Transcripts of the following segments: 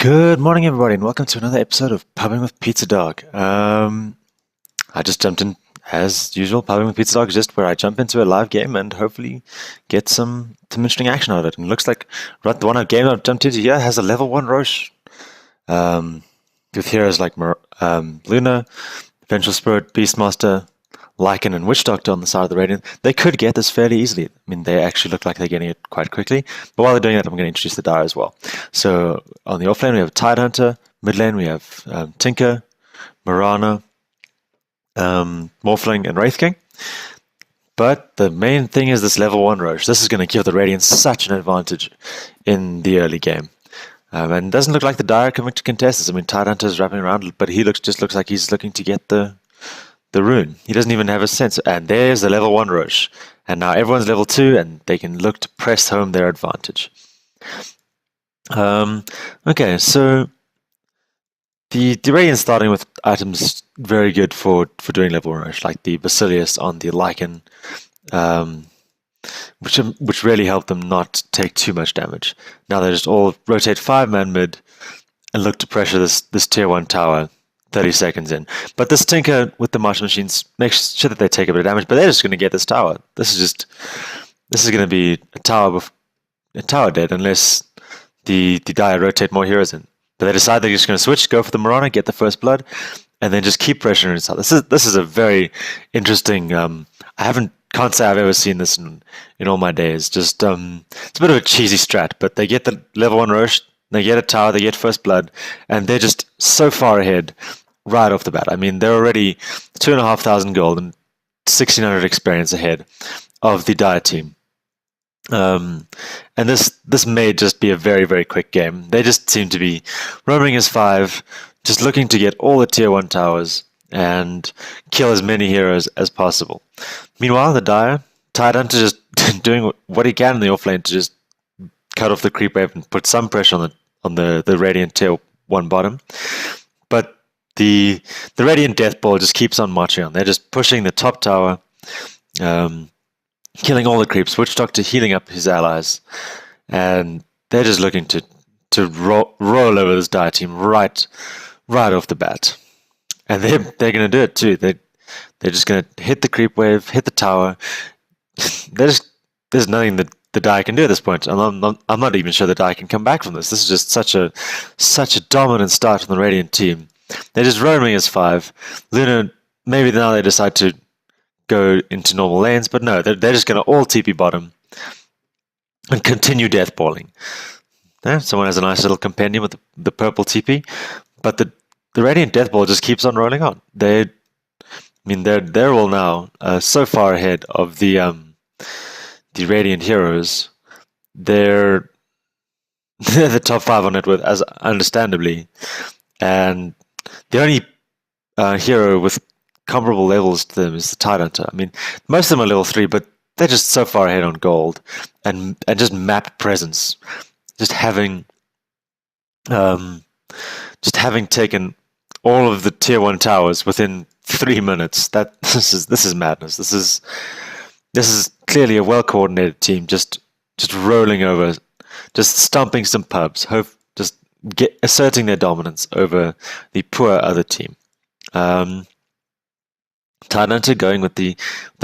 Good morning, everybody, and welcome to another episode of Pubbing with PizzaDog. I just jumped in, as usual. Pubbing with PizzaDog is just where I jump into a live game and hopefully get some interesting action out of it. And it looks like the game I've jumped into here has a level 1 Roche. With heroes like Luna, Vengeful Spirit, Beastmaster, Lycan, and Witch Doctor on the side of the Radiant. They could get this fairly easily. I mean, they actually look like they're getting it quite quickly. But while they're doing that, I'm going to introduce the Dire as well. So on the offlane, we have Tidehunter. Mid lane, we have Tinker, Mirana, Morphling, and Wraith King. But the main thing is this level 1 Roche. This is going to give the Radiant such an advantage in the early game. And it doesn't look like the Dire coming to contest this. I mean, Tidehunter is wrapping around, but he just looks like he's looking to get the rune. He doesn't even have a sense. And there's the level 1 Roche. And now everyone's level 2, and they can look to press home their advantage. Okay, so the Radiant starting with items very good for doing level 1 Roche, like the Basilius on the Lycan, which really helped them not take too much damage. Now they just all rotate 5-man mid and look to pressure this tier 1 tower 30 seconds in. But this Tinker with the Martial Machines makes sure that they take a bit of damage, but they're just going to get this tower. This is going to be a tower dead unless the Dire rotate more heroes in. But they decide they're just going to switch, go for the Mirana, get the first blood, and then just keep pressuring inside. This is a very interesting. Can't say I've ever seen this in all my days. Just it's a bit of a cheesy strat, but they get the level 1 Roche, they get a tower, they get first blood, and they're just so far ahead right off the bat. I mean, they're already 2,500 gold and 1,600 experience ahead of the Dire team. And this may just be a very, very quick game. They just seem to be roaming as 5, just looking to get all the tier 1 towers and kill as many heroes as possible. Meanwhile, the Dire, Tidehunter just doing what he can in the offlane to just cut off the creep wave and put some pressure on the Radiant tier 1 bottom. But the Radiant Deathball just keeps on marching on. They're just pushing the top tower, killing all the creeps, Witch Doctor healing up his allies, and they're just looking to roll over this Dire team right off the bat. And they're going to do it too. They're just going to hit the creep wave, hit the tower. There's nothing that the Dire can do at this point. I'm not even sure the Dire can come back from this. This is just such a dominant start from the Radiant team. They're just roaming as 5. Luna, maybe now they decide to go into normal lanes, but no, they're just going to all TP bottom and continue deathballing. Yeah, someone has a nice little compendium with the purple TP, but the Radiant Deathball just keeps on rolling on. They're all now so far ahead of the Radiant heroes. They're the top 5 on net worth, as understandably, and the only hero with comparable levels to them is the Tidehunter. I mean, most of them are level 3, but they're just so far ahead on gold and just map presence. Just having taken all of the tier 1 towers within 3 minutes. This is madness. This is clearly a well coordinated team, just rolling over, just stomping some pubs, asserting their dominance over the poor other team. Tidehunter going with the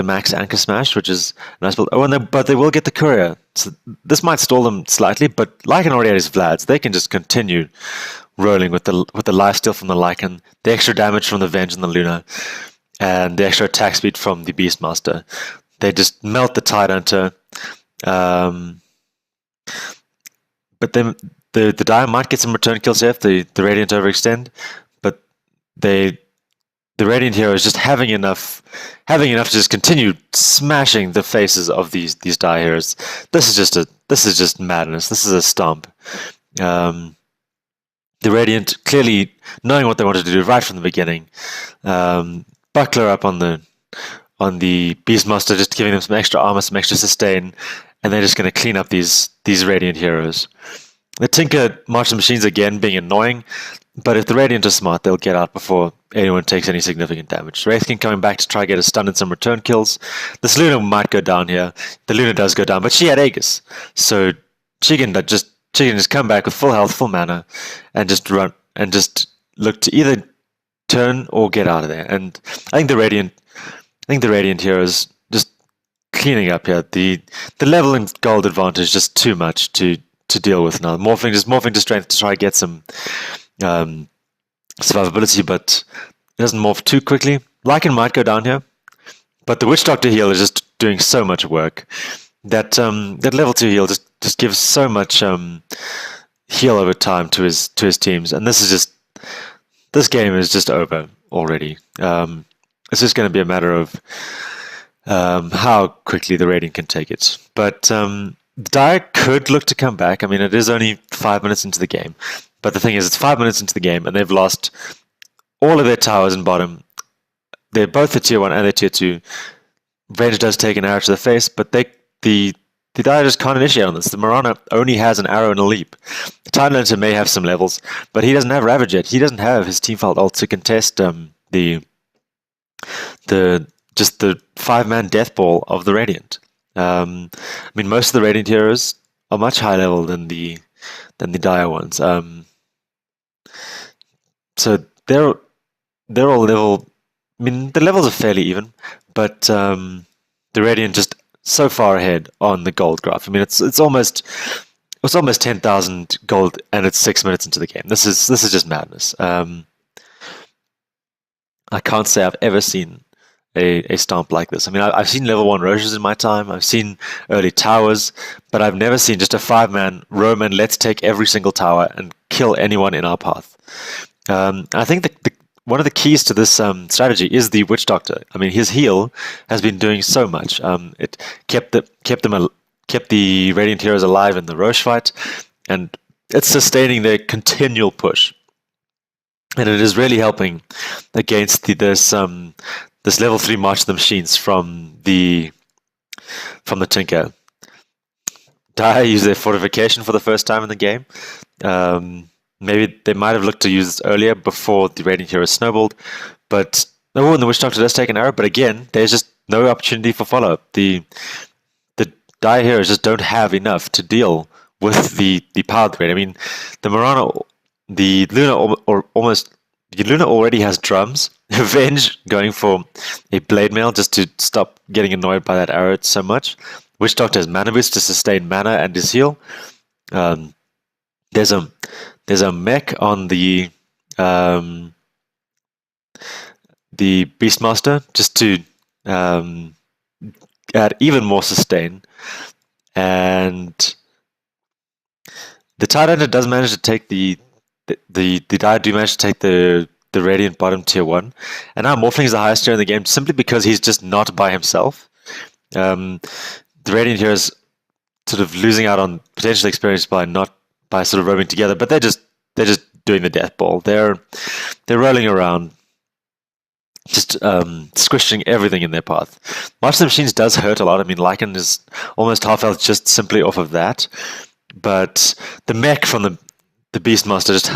max anchor smash, which is a nice build. But they will get the courier. So this might stall them slightly, but Lycan already has Vlads. They can just continue rolling with the lifesteal from the Lycan, the extra damage from the Venge and the Luna, and the extra attack speed from the Beastmaster. They just melt the Tidehunter. But then the Dire might get some return kills here if the Radiant overextend, but the Radiant hero is just having enough to just continue smashing the faces of these Dire heroes. This is just madness. This is a stomp. The Radiant clearly knowing what they wanted to do right from the beginning. Buckler up on the Beastmaster, just giving them some extra armor, some extra sustain, and they're just going to clean up these Radiant heroes. The Tinker Martial Machines again being annoying, but if the Radiant are smart, they'll get out before anyone takes any significant damage. Wraith King coming back to try to get a stun and some return kills. This Luna might go down here. The Luna does go down, but she had Aegis, so she can just Chicken just come back with full health, full mana, and just run and just look to either turn or get out of there. And I think the Radiant here is just cleaning up here. The level and gold advantage is just too much to deal with now. Morphing to strength to try and get some survivability, but it doesn't morph too quickly. Lycan might go down here, but the Witch Doctor heal is just doing so much work. That level 2 heal just gives so much heal over time to his teams, and this game is just over already. It's just going to be a matter of how quickly the Radiant can take it. But Dire could look to come back. I mean, it is only 5 minutes into the game, but the thing is, it's 5 minutes into the game, and they've lost all of their towers and bottom. They're both the tier 1 and the tier 2. Venge does take an arrow to the face, but the Dire just can't initiate on this. The Mirana only has an arrow and a leap. The Tidelander may have some levels, but he doesn't have Ravage yet. He doesn't have his Teamfight ult to contest the 5-man Deathball of the Radiant. I mean, most of the Radiant heroes are much higher level than the Dire ones. So they're all level. I mean, the levels are fairly even, but the Radiant just so far ahead on the gold graph. I mean, it's almost 10,000 gold, and it's 6 minutes into the game. This is just madness. I can't say I've ever seen a stomp like this. I mean, I've seen level 1 Roshas in my time. I've seen early towers, but I've never seen just a 5-man roam and let's take every single tower and kill anyone in our path. I think one of the keys to this strategy is the Witch Doctor. I mean, his heal has been doing so much. It kept the Radiant heroes alive in the Rosh fight, and it's sustaining their continual push. And it is really helping against this level 3 March of the Machines from the Tinker. Dire use their fortification for the first time in the game. Maybe they might have looked to use this earlier before the Radiant hero snowballed, but and the Witch Doctor does take an arrow, but again, there's just no opportunity for follow-up. The Dire heroes just don't have enough to deal with the power threat. I mean, the Mirana, the Luna already has drums. Venge going for a blade mail just to stop getting annoyed by that arrow so much. Witch Doctor has mana boost to sustain mana and his heal. There's a mech on the Beastmaster just to add even more sustain, and the Tidelander does manage to take the Dire do manage to take the Radiant bottom tier 1, and now Morphling is the highest tier in the game simply because he's just not by himself. The Radiant here is sort of losing out on potential experience by sort of roaming together, but they're just doing the death ball. They're rolling around, just squishing everything in their path. March of the Machines does hurt a lot. I mean, Lycan is almost half health just simply off of that, but the mech from the Beastmaster just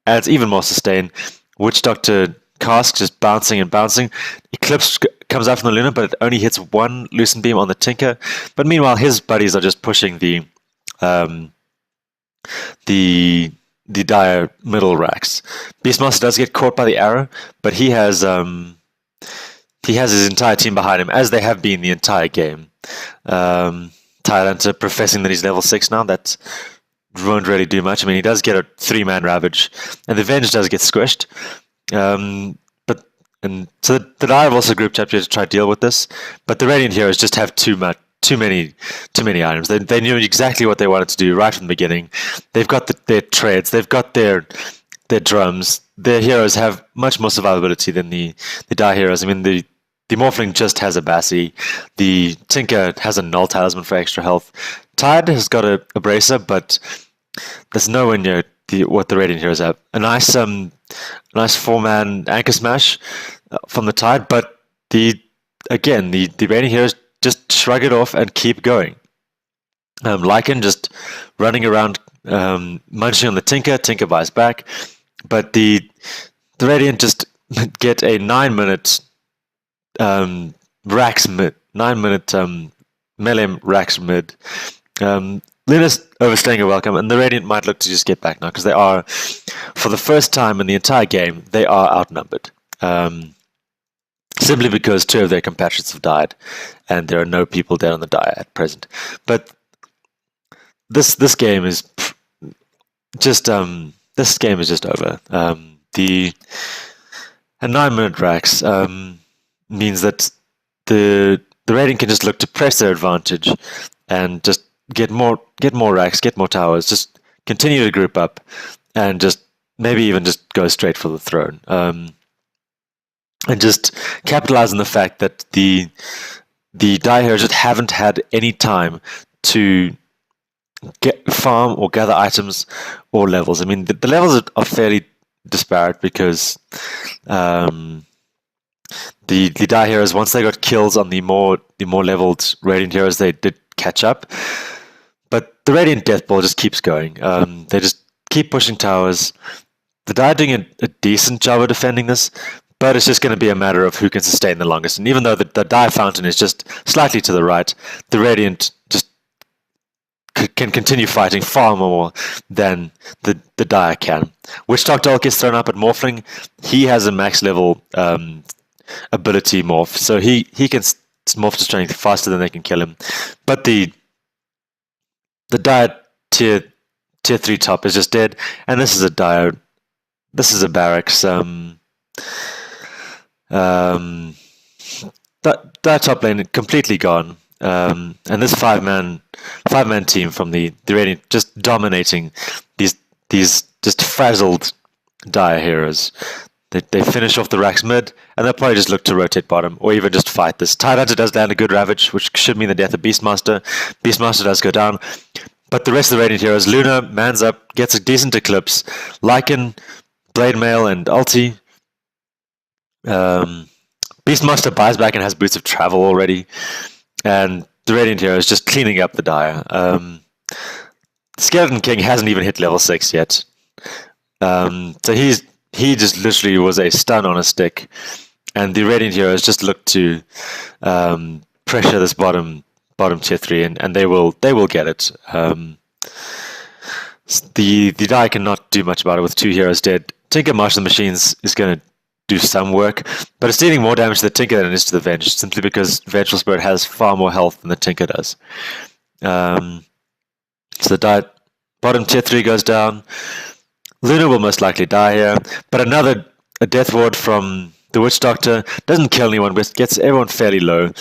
adds even more sustain. Witch Doctor cask just bouncing and bouncing. Eclipse comes out from the Luna, but it only hits one Lucent Beam on the Tinker. But meanwhile, his buddies are just pushing the Dire middle racks. Beastmaster does get caught by the arrow, but he has his entire team behind him, as they have been the entire game. Tidelander professing that he's level 6 now. That won't really do much. I mean, he does get a 3-man Ravage, and the Venge does get squished. So the Dire have also grouped up here to try to deal with this, but the Radiant heroes just have too many items. They knew exactly what they wanted to do right from the beginning. They've got their treads, they've got their drums. Their heroes have much more survivability than the Dire heroes. I mean, the Morphling just has a Bassi. The Tinker has a Null Talisman for extra health. Tide has got a Bracer, but there's nowhere near what the Radiant heroes have. A nice 4-man Anchor Smash from the Tide, but the Radiant heroes just shrug it off and keep going. Lycan just running around, munching on the Tinker. Tinker buys back, but the Radiant just get a 9-minute racks mid, 9-minute melee racks mid. Luna's overstaying a welcome, and the Radiant might look to just get back now because they are, for the first time in the entire game, they are outnumbered. Simply because two of their compatriots have died, and there are no people dead on the dire at present. But this game is just this game is just over. The a 9-minute racks means that the Radiant can just look to press their advantage and just get more racks, get more towers, just continue to group up, and just maybe even just go straight for the throne. And just capitalize on the fact that the Dire Heroes just haven't had any time to get farm or gather items or levels. I mean, the levels are fairly disparate because the Dire Heroes, once they got kills on the more leveled Radiant Heroes, they did catch up. But the Radiant Deathball just keeps going. They just keep pushing towers. The Dire are doing a decent job of defending this, but it's just going to be a matter of who can sustain the longest. And even though the Dire Fountain is just slightly to the right, the Radiant just can continue fighting far more than the Dire can. Witchdog Doll gets thrown up at Morphling. He has a max level ability morph, so he can morph to strength faster than they can kill him. But the Dire tier 3 top is just dead, and this is a Dire. This is a barracks. That top lane completely gone, and this five-man team from the Radiant just dominating these just frazzled Dire Heroes. They finish off the racks mid, and they'll probably just look to rotate bottom, or even just fight this. Tidehunter does land a good Ravage, which should mean the death of Beastmaster. Beastmaster does go down, but the rest of the Radiant Heroes, Luna mans up, gets a decent Eclipse, Lycan, Blade Mail, and ulti. Beastmaster buys back and has Boots of Travel already, and the Radiant Hero is just cleaning up the Dire. Skeleton King hasn't even hit level 6 yet, so he just literally was a stun on a stick, and the Radiant Heroes just look to pressure this bottom tier 3, and they will get it. The Dire cannot do much about it with 2 heroes dead. Tinker Marshal the Machines is going to do some work, but it's dealing more damage to the Tinker than it is to the Venge, simply because Vengeful Spirit has far more health than the Tinker does. So the Dire bottom tier 3 goes down. Luna will most likely die here, but a Death Ward from the Witch Doctor doesn't kill anyone, but gets everyone fairly low.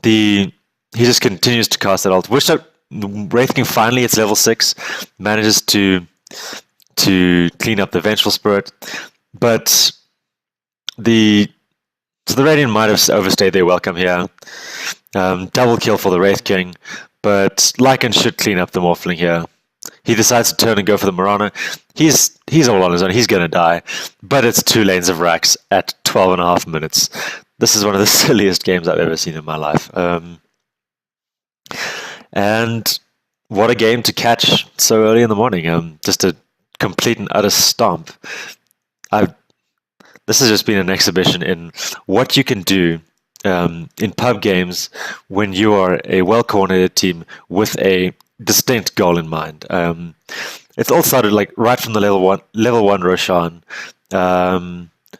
He just continues to cast that ult. Wraith King finally gets level 6, manages to clean up the Vengeful Spirit, but the Radiant might have overstayed their welcome here. Double kill for the Wraith King, but Lycan should clean up the Morphling here. He decides to turn and go for the Mirana. He's all on his own. He's going to die, but it's 2 lanes of racks at 12.5 minutes. This is one of the silliest games I've ever seen in my life. And what a game to catch so early in the morning. Just a complete and utter stomp. This has just been an exhibition in what you can do in pub games when you are a well-coordinated team with a distinct goal in mind. It's all started like right from the level one Roshan.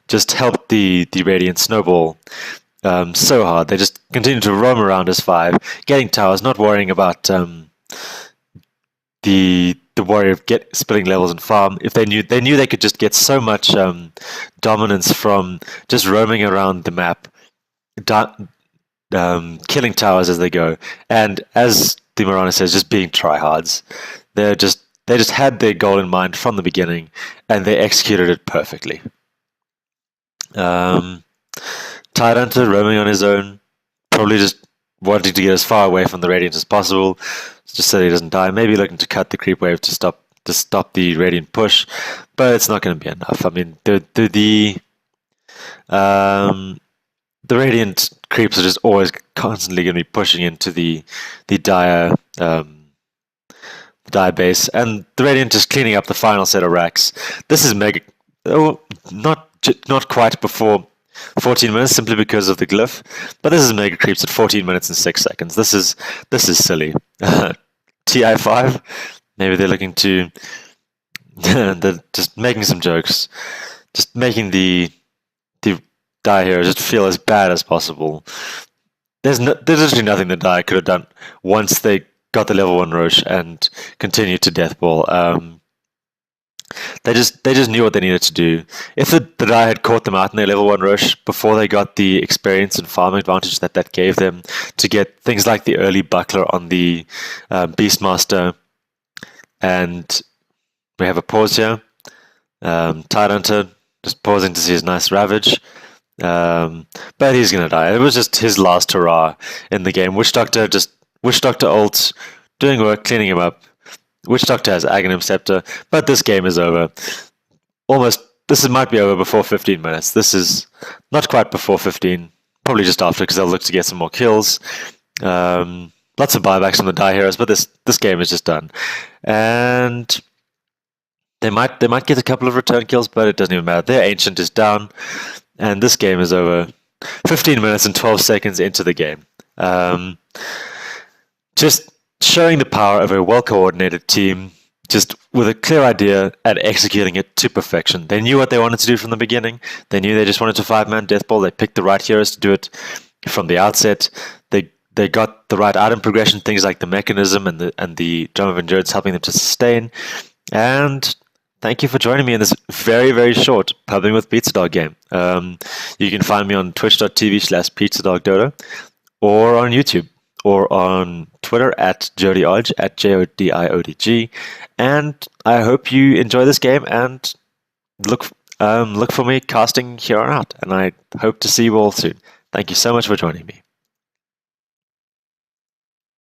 Just helped the Radiant snowball so hard. They just continue to roam around as 5, getting towers, not worrying about the worry of splitting levels and farm. If they knew they could just get so much dominance from just roaming around the map, killing towers as they go, and as the Mirana says, just being tryhards. They just had their goal in mind from the beginning, and they executed it perfectly. Tidehunter roaming on his own, probably just wanting to get as far away from the Radiant as possible, just so he doesn't die. Maybe looking to cut the creep wave to stop the Radiant push, but it's not going to be enough. I mean, the Radiant creeps are just always constantly going to be pushing into the Dire base, and the Radiant is cleaning up the final set of racks. This is mega. Oh, not quite before 14 minutes, simply because of the glyph, but this is mega creeps at 14 minutes and 6 seconds. This is silly. TI5. Maybe they're looking to they're just making some jokes, just making the die hero just feel as bad as possible. There's literally nothing the die could have done once they got the level 1 Roche and continued to Deathball. They just knew what they needed to do. If the die had caught them out in their level 1 Roche before they got the experience and farm advantage that gave them to get things like the early buckler on the Beastmaster, and we have a pause here. Tidehunter just pausing to see his nice Ravage. But he's gonna die. It was just his last hurrah in the game. Witch Doctor ult, doing work, cleaning him up. Witch Doctor has Aghanim Scepter, but this game is over. Might be over before 15 minutes. This is not quite before 15, probably just after, because they'll look to get some more kills. Lots of buybacks from the die heroes, but this game is just done. And they might get a couple of return kills, but it doesn't even matter. Their Ancient is down, and this game is over. 15 minutes and 12 seconds into the game. Just showing the power of a well-coordinated team, just with a clear idea and executing it to perfection. They knew what they wanted to do from the beginning. They knew they just wanted to 5-man Deathball. They picked the right heroes to do it from the outset. They got the right item progression, things like the mechanism and the Drum of Endurance helping them to sustain. And thank you for joining me in this very, very short Pubbing with PizzaDog game. You can find me on twitch.tv/PizzaDogDodo, or on YouTube, or on Twitter at JodiOdg, at JODIODG. And I hope you enjoy this game and look for me casting here on out. And I hope to see you all soon. Thank you so much for joining me.